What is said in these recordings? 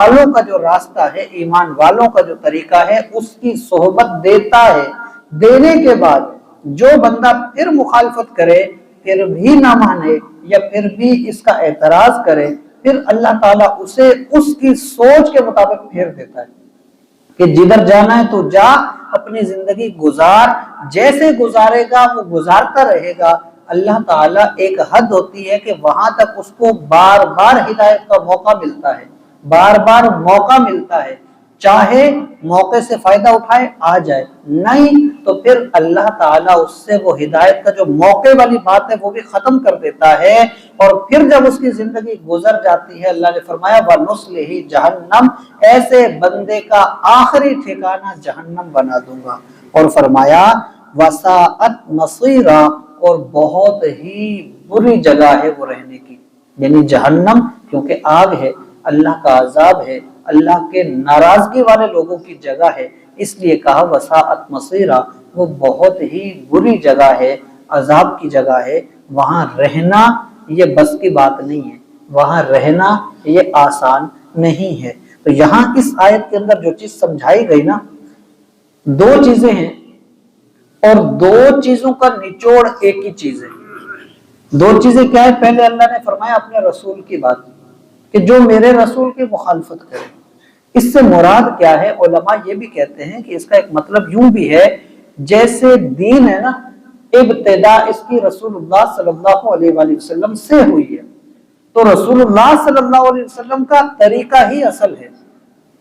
والوں کا جو راستہ ہے، ایمان والوں کا جو طریقہ ہے، اس کی صحبت دیتا ہے۔ دینے کے بعد جو بندہ پھر مخالفت کرے، پھر بھی نہ مانے یا پھر بھی اس کا اعتراض کرے، پھر اللہ تعالیٰ اسے اس کی سوچ کے مطابق پھیر دیتا ہے کہ جدھر جانا ہے تو جا، اپنی زندگی گزار، جیسے گزارے گا وہ گزارتا رہے گا۔ اللہ تعالیٰ ایک حد ہوتی ہے کہ وہاں تک اس کو بار بار ہدایت کا موقع ملتا ہے، بار بار موقع ملتا ہے، چاہے موقع سے فائدہ اٹھائے آ جائے، نہیں تو پھر اللہ تعالیٰ اس سے وہ ہدایت کا جو موقع والی بات ہے وہ بھی ختم کر دیتا ہے۔ اور پھر جب اس کی زندگی گزر جاتی ہے، اللہ نے فرمایا وَنُصْلِهِ جَهَنَّمَ، ایسے بندے کا آخری ٹھکانہ جہنم بنا دوں گا۔ اور فرمایا وَسَاءَتْ مَصِيرًا، اور بہت ہی بری جگہ ہے وہ رہنے کی، یعنی جہنم کیونکہ آگ ہے، اللہ کا عذاب ہے، اللہ کے ناراضگی والے لوگوں کی جگہ ہے، اس لیے کہا وساعت مصیرہ، وہ بہت ہی بری جگہ ہے، عذاب کی جگہ ہے، وہاں رہنا یہ بس کی بات نہیں ہے، وہاں رہنا یہ آسان نہیں ہے۔ تو یہاں اس آیت کے اندر جو چیز سمجھائی گئی نا، دو چیزیں ہیں اور دو چیزوں کا نچوڑ ایک ہی چیز ہے۔ دو چیزیں کیا ہے؟ پہلے اللہ نے فرمایا اپنے رسول کی بات کہ جو میرے رسول کی مخالفت کرے، اس سے مراد کیا ہے؟ علماء یہ بھی کہتے ہیں کہ اس کا ایک مطلب یوں بھی ہے جیسے دین ہے نا، ابتدا اس کی رسول اللہ صلی اللہ علیہ وآلہ وسلم سے ہوئی ہے، تو رسول اللہ صلی اللہ علیہ وسلم کا طریقہ ہی اصل ہے،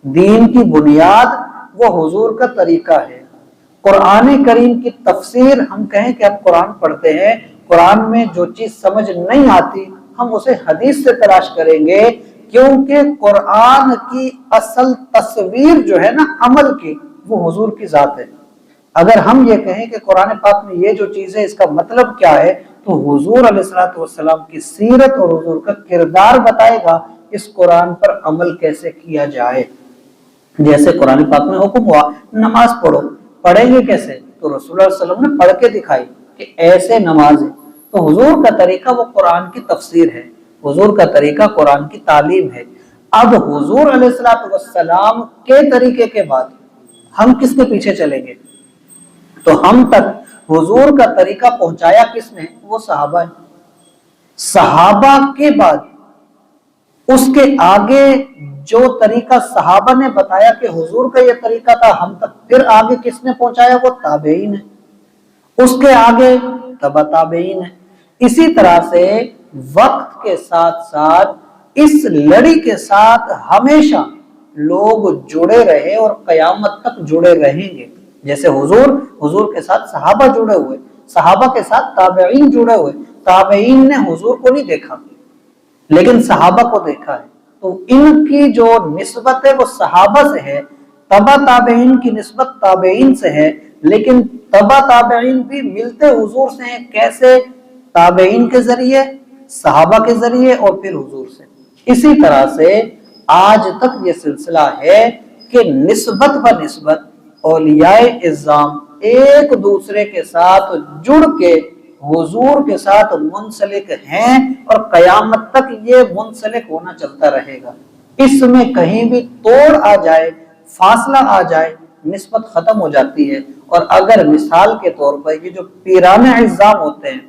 دین کی بنیاد وہ حضور کا طریقہ ہے۔ قرآن کریم کی تفسیر، ہم کہیں کہ اب قرآن پڑھتے ہیں، قرآن میں جو چیز سمجھ نہیں آتی ہم اسے حدیث سے تلاش کریں گے، کیونکہ قرآن کی اصل تصویر جو ہے نا عمل کی، وہ حضور کی ذات ہے۔ اگر ہم یہ کہیں کہ قرآن پاک میں یہ جو چیز ہے اس کا مطلب کیا ہے، تو حضور علیہ السلام کی سیرت اور حضور کا کردار بتائے گا اس قرآن پر عمل کیسے کیا جائے۔ جیسے قرآن پاک میں حکم ہوا نماز پڑھو، پڑھیں گے کیسے؟ تو رسول اللہ صلی اللہ علیہ وسلم نے پڑھ کے دکھائی کہ ایسے نماز ہے۔ تو حضور کا طریقہ وہ قرآن کی تفسیر ہے، حضور کا طریقہ قرآن کی تعلیم ہے۔ اب حضور علیہ السلام کے طریقے کے بعد ہم کس کے پیچھے چلیں گے؟ تو ہم تک حضور کا طریقہ پہنچایا کس نے؟ وہ صحابہ ہیں۔ صحابہ کے بعد اس کے آگے جو طریقہ صحابہ نے بتایا کہ حضور کا یہ طریقہ تھا، ہم تک پھر آگے کس نے پہنچایا؟ وہ تابعین ہے۔ اس کے آگے تبع تابعین ہے۔ اسی طرح سے وقت کے ساتھ ساتھ اس لڑی کے ساتھ ہمیشہ لوگ جڑے رہے اور قیامت تک جڑے رہیں گے۔ جیسے حضور کے ساتھ صحابہ جڑے ہوئے، صحابہ کے ساتھ تابعین جڑے ہوئے، تابعین نے حضور کو نہیں دیکھا لیکن صحابہ کو دیکھا ہے، تو ان کی جو نسبت ہے وہ صحابہ سے ہے، تبع تابعین کی نسبت تابعین سے ہے، لیکن تبع تابعین بھی ملتے حضور سے ہیں۔ کیسے؟ تابعین کے ذریعے، صحابہ کے ذریعے اور پھر حضور سے۔ اسی طرح سے آج تک یہ سلسلہ ہے کہ نسبت بنسبت اولیاء اعظام ایک دوسرے کے ساتھ جڑ کے حضور کے ساتھ منسلک ہیں اور قیامت تک یہ منسلک ہونا چلتا رہے گا۔ اس میں کہیں بھی توڑ آ جائے، فاصلہ آ جائے، نسبت ختم ہو جاتی ہے۔ اور اگر مثال کے طور پر یہ جو پیران اعظام ہوتے ہیں،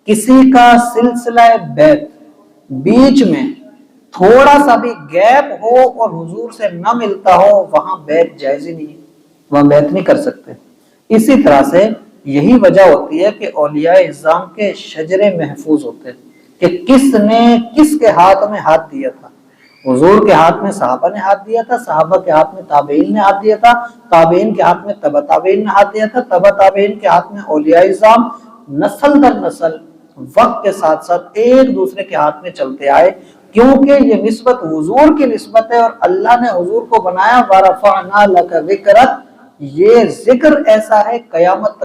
کسی کا سلسلہ بیعت بیچ میں تھوڑا سا بھی گیپ ہو اور حضور سے نہ ملتا ہو، وہاں بیعت جائز ہی نہیں ہے، وہاں بیعت نہیں کر سکتے۔ اسی طرح سے یہی وجہ ہوتی ہے کہ اولیاء اعظام کے شجرے محفوظ ہوتے ہیں کہ کس نے کس کے ہاتھ میں ہاتھ دیا تھا۔ حضور کے ہاتھ میں صحابہ نے ہاتھ دیا تھا، صحابہ کے ہاتھ میں تابعین نے ہاتھ دیا تھا، تابعین کے ہاتھ میں تبع تابعین نے ہاتھ دیا تھا، تبع تابعین کے ہاتھ میں اولیاء اعظام، نسل در نسل وقت کے ساتھ ساتھ ایک دوسرے کے ہاتھ میں چلتے آئے، کیونکہ یہ نسبت حضور کی نسبت ہے اور اللہ نے حضور کو بنایا وَرَفَعْنَا لَكَ ذِكْرَكَ، یہ ذکر ایسا ہے قیامت